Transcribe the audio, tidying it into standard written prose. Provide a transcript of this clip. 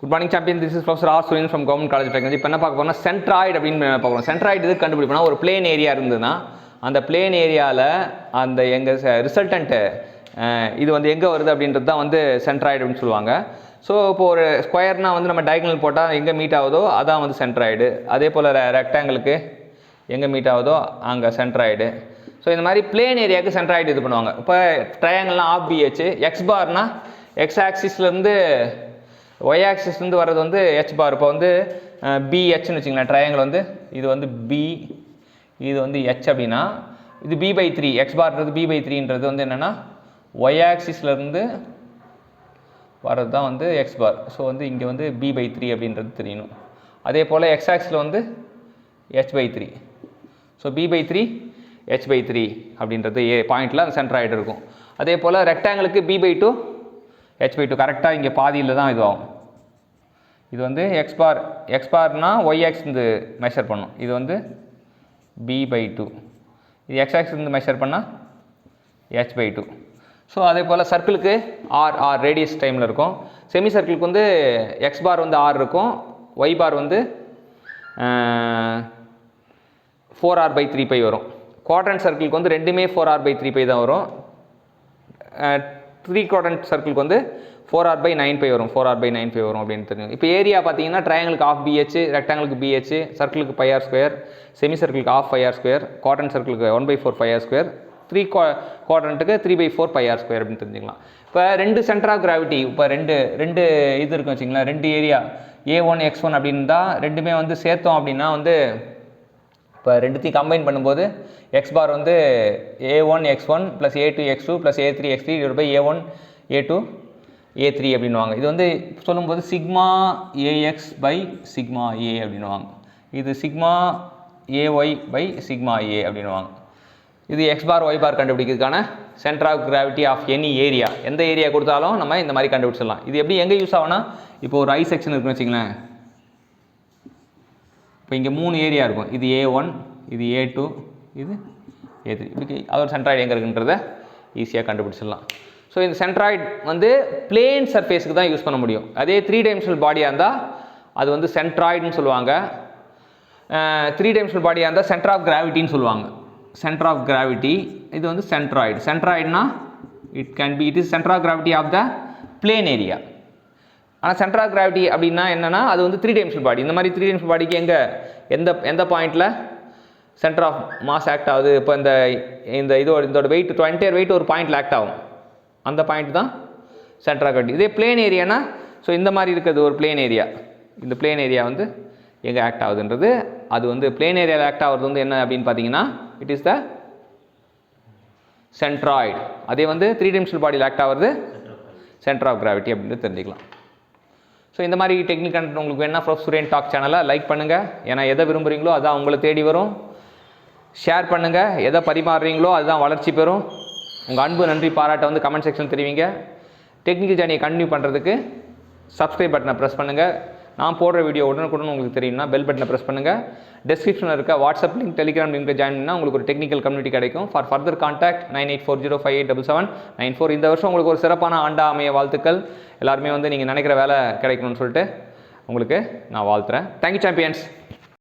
Good morning champion, this is Professor R. Surin from Government College of Technology. இப்போ என்ன பார்க்க போறோம்னா centroid அப்படின்னு பார்க்கறோம். centroid இது கண்டுபிடிப்போம்னா ஒரு plane area இருந்ததுன்னா அந்த plane ஏரியாவில் அந்த எங்க ரிசல்டன்ட் இது வந்து எங்கே வருது அப்படின்றது தான் வந்து centroid அப்படின்னு சொல்லுவாங்க. ஸோ இப்போ ஒரு ஸ்கொயர்னா வந்து நம்ம டயகனல் போட்டால் எங்கே மீட் ஆகுதோ அதான் வந்து centroid. அதே போல் ரெக்டாங்கிளுக்கு எங்கே மீட் ஆகுதோ அங்கே centroid. ஸோ இந்த மாதிரி பிளேன் ஏரியாவுக்கு centroid இது பண்ணுவாங்க. இப்போ ட்ரையாங்கிள்னா ஆஃப் பிஹெச், எக்ஸ் பார்னா எக்ஸ் ஆக்சிஸ்லேருந்து ஒய் ஆக்சிஸ்லேருந்து வர்றது வந்து ஹெச் பார். இப்போ வந்து பிஹெச்னு வச்சுங்களேன், ட்ரையாங்கிள் வந்து இது வந்து பி, இது வந்து ஹெச் அப்படின்னா இது b/3, எக்ஸ் பார்ன்றது b/3ன்றது வந்து என்னென்னா ஒய் ஆக்சிஸ்லேருந்து வர்றது தான் வந்து எக்ஸ் பார். ஸோ வந்து இங்கே வந்து b/3 அப்படின்றது தெரியணும். அதே போல் எக்ஸ் ஆக்சிஸில் வந்து h/3. ஸோ b/3 h/3 அப்படின்றது பாயிண்டில் அந்த சென்ட்ராய்டு இருக்கும். அதே போல் ரெக்டாங்கிளுக்கு b/2 h/2 கரெக்டாக இங்கே பாதியில் தான் இது ஆகும். இது வந்து எக்ஸ் பார்னா ஒய் ஆக்ஸ் வந்து மெஷர் பண்ணும். இது வந்து b/2. இது எக்ஸ் ஆக்ஸ் வந்து மெஷர் பண்ணால் h/2. ஸோ அதே போல் சர்க்கிளுக்கு ஆர் ரேடியஸ் டைமில் இருக்கும். செமி சர்க்கிளுக்கு வந்து எக்ஸ் பார் வந்து ஆர் இருக்கும், ஒய் பார் வந்து 4r/3π வரும். குவாட்ரண்ட் சர்க்கிளுக்கு வந்து ரெண்டுமே 4r/3π தான் வரும். 3 குவாட்ரண்ட் சர்க்கிளுக்கு வந்து 4r/9π வரும், 4r/9π வரும் அப்படின்னு தெரியும். இப்போ ஏரியா பார்த்தீங்கன்னா ட்ரையாங்கிளுக்கு ஆஃப் பிஹெச், ரெக்டாங்கிளுக்கு பிஹெச், சர்க்கிளுக்கு πr², செமி சர்க்கிளுக்கு ஆஃப் πr², குவாட்ரண்ட் சர்க்கிளுக்கு 1/4 πr², 3 குவாட்ரண்ட்டுக்கு 3/4 πr² அப்படின்னு தெரிஞ்சுக்கலாம். இப்போ ரெண்டு சென்டர் ஆஃப் கிராவிட்டி, இப்போ ரெண்டு இது இருக்கும் வச்சிங்களேன், ரெண்டு ஏரியா A1 X1 அப்படின்னு தான் ரெண்டுமே வந்து சேர்த்தோம் அப்படின்னா வந்து இப்போ ரெண்டுத்தையும் கம்பைன் பண்ணும்போது எக்ஸ் பார் வந்து A1 X1 + A2 X2 + A3 X3 /A1 A2 A3 அப்படின்வாங்க. இது வந்து சொல்லும்போது சிக்மா AX/σA அப்படின்வாங்க. இது சிக்மா AY/σA அப்படின்வாங்க. இது எக்ஸ் பார் ஒய் பார் கண்டுபிடிக்கிறதுக்கான centre of gravity of any area. எந்த ஏரியா கொடுத்தாலும் நம்ம இந்த மாதிரி கண்டுபிடிச்சிடலாம். இது எப்படி எங்கே யூஸ் ஆகும்னா, இப்போ ஒரு ஐ செக்ஷன் இருக்குன்னு வச்சுங்களேன். இப்போ இங்கே 3 ஏரியா இருக்கும். இது A1, இது A2, இது A3. இப்படி அதோட சென்ட்ராய்டு எங்கே இருக்குன்றதை ஈஸியாக கண்டுபிடிச்சிடலாம். ஸோ இந்த சென்ட்ராய்டு வந்து பிளேன் சர்ஃபேஸுக்கு தான் யூஸ் பண்ண முடியும். அதே 3 டைமென்ஷனல் பாடியாக இருந்தால் அது வந்து சென்ட்ராய்டுன்னு சொல்லுவாங்க. 3 டைமென்ஷனல் பாடியாக இருந்தால் சென்டர் ஆஃப் கிராவிட்டின்னு சொல்லுவாங்க. சென்டர் ஆஃப் கிராவிட்டி இது வந்து சென்ட்ராய்டு. சென்ட்ராய்டுனா it is centre of gravity of the plane area. ஆனால் சென்டர் ஆஃப் கிராவிட்டி அப்படின்னா என்னென்னா அது வந்து 3 டைமென்ஷனல் பாடி. இந்த மாதிரி 3 டைமென்ஷனல் பாடிக்கு எந்த பாயிண்டில் சென்டர் ஆஃப் மாஸ் ஆக்ட் ஆகுது. இப்போ இதோட வெயிட் என்டையர் வெயிட் ஒரு பாயிண்டில் ஆக்ட் ஆகும். அந்த பாயிண்ட் தான் சென்டர் ஆஃப் கிராவிட்டி. இதே பிளேன் ஏரியானா, ஸோ இந்த மாதிரி இருக்கிறது ஒரு பிளேன் ஏரியா. இந்த பிளேன் ஏரியா வந்து எங்கே ஆக்ட் ஆகுதுன்றது, அது வந்து பிளேன் ஏரியாவில் ஆக்ட் ஆகிறது வந்து என்ன அப்படின்னு பார்த்தீங்கன்னா இட் இஸ் த சென்ட்ராய்டு. அதே வந்து 3 டைமென்ஷனல் பாடியில் ஆக்ட் ஆகிறது சென்டர் ஆஃப் கிராவிட்டி அப்படின்னு தெரிஞ்சுக்கலாம். ஸோ இந்த மாதிரி டெக்னிக் கண்டென்ட் உங்களுக்கு வேணா ப்ரொஃபஸர் சுரேன் டாக் சேனலை லைக் பண்ணுங்கள். ஏன்னா எதை விரும்புகிறீங்களோ அதான் உங்களை தேடி வரும். ஷேர் பண்ணுங்கள், எதை பரிமாறுறீங்களோ அதுதான் வளர்ச்சி பெறும். உங்கள் அன்பு நன்றி பாராட்ட வந்து கமெண்ட் செக்ஷன் தெரிவிங்க. டெக்னிக்கல் ஜேர்னியை கண்டினியூ பண்ணுறதுக்கு சப்ஸ்கிரைப் பட்டனை ப்ரெஸ் பண்ணுங்கள். நான் போடுற வீடியோ உடனுக்குடன் உங்களுக்கு தெரியும்னா பெல் பட்டனை ப்ரெஸ் பண்ணுங்கள். டிஸ்கிரிப்ஷனில் இருக்க WhatsApp link, Telegram link join பண்ணால் உங்களுக்கு ஒரு டெக்னிக்கல் கம்யூனிட்டி கிடைக்கும். For further contact 9840587794. இந்த வருஷம் உங்களுக்கு ஒரு சிறப்பான ஆண்டா அமைய வாழ்த்துக்கள். எல்லாருமே வந்து நீங்கள் நினைக்கிற வேலை கிடைக்கணும்னு சொல்லிட்டு உங்களுக்கு நான் வாழ்த்துறேன். Thank you champions.